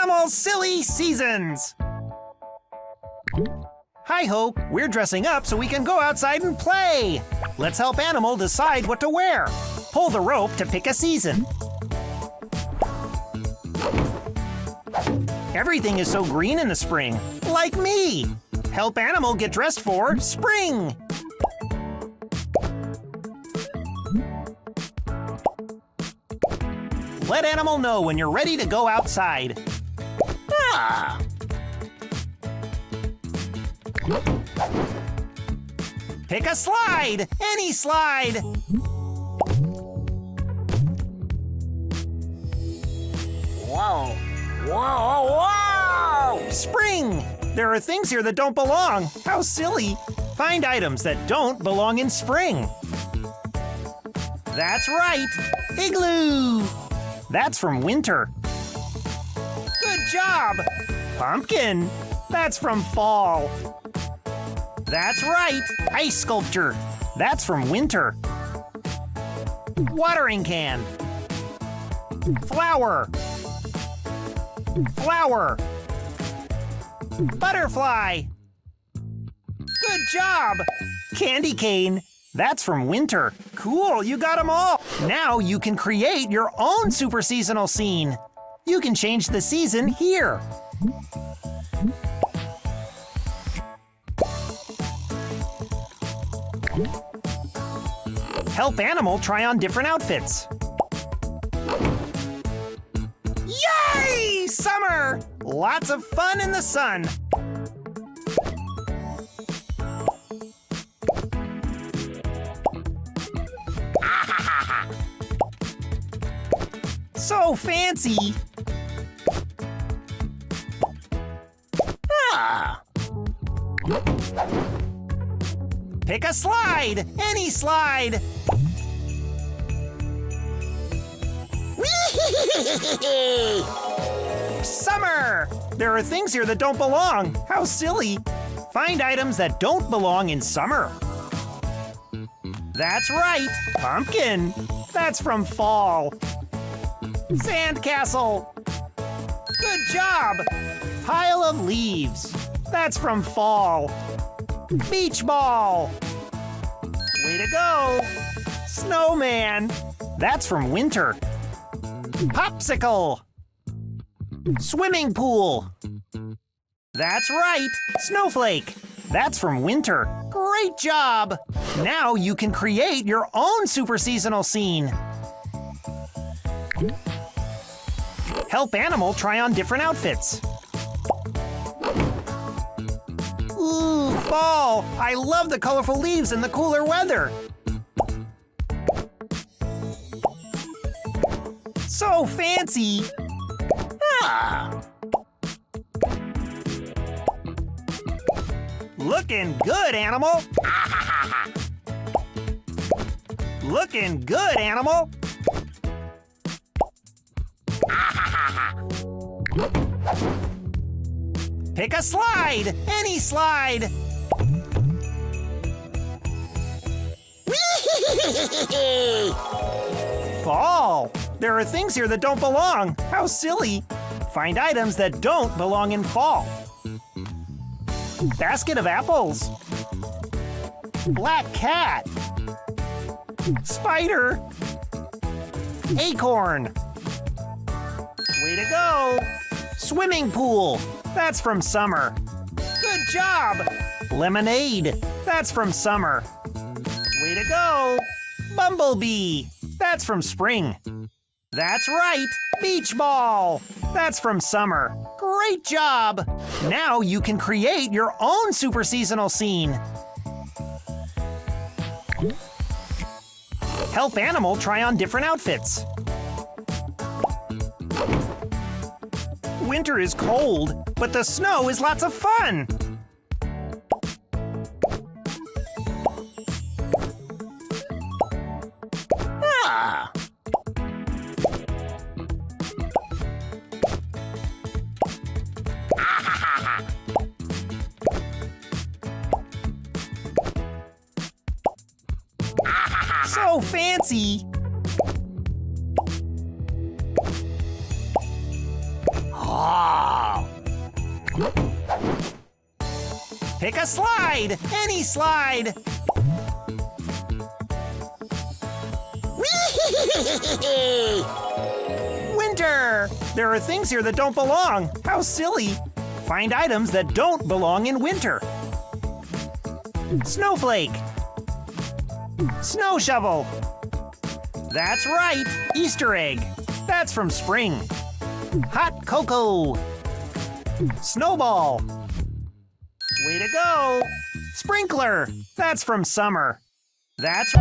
Animal Silly Seasons! Hi-ho, we're dressing up so we can go outside and play! Let's help Animal decide what to wear. Pull the rope to pick a season. Everything is so green in the spring, like me! Help Animal get dressed for spring! Let Animal know when you're ready to go outside. Ah! Pick a slide! Any slide! Whoa! Whoa! Whoa! Spring! There are things here that don't belong. How silly! Find items that don't belong in spring. That's right! Igloo! That's from winter. Good job! Pumpkin! That's from fall. That's right! Ice sculpture! That's from winter. Watering can. Flower. Flower. Butterfly. Good job! Candy cane. That's from winter. Cool, you got them all. Now you can create your own super seasonal scene. You can change the season here. Help Animal try on different outfits. Yay! Summer! Lots of fun in the sun. So fancy! Ah. Pick a slide! Any slide! Summer! There are things here that don't belong. How silly! Find items that don't belong in summer. That's right! Pumpkin! That's from fall. Sandcastle! Good job! Pile of leaves. That's from fall. Beach ball! Way to go! Snowman! That's from winter. Popsicle! Swimming pool! That's right! Snowflake! That's from winter. Great job! Now you can create your own super seasonal scene. Help Animal try on different outfits. Ooh, fall! I love the colorful leaves and the cooler weather. So fancy! Ah. Looking good, Animal! Looking good, Animal! Pick a slide! Any slide! Fall! There are things here that don't belong. How silly! Find items that don't belong in fall. Basket of apples. Black cat. Spider. Acorn. Way to go! Swimming pool. That's from summer. Good job! Lemonade. That's from summer. Way to go! Bumblebee. That's from spring. That's right! Beach ball. That's from summer. Great job! Now you can create your own super seasonal scene. Help Animal try on different outfits. Winter is cold, but the snow is lots of fun. Ah! So fancy! Ah! Pick a slide, any slide. Winter! There are things here that don't belong. How silly. Find items that don't belong in winter. Snowflake. Snow shovel. That's right, Easter egg. That's from spring. Hot cocoa. Snowball. Way to go. Sprinkler. That's from summer. That's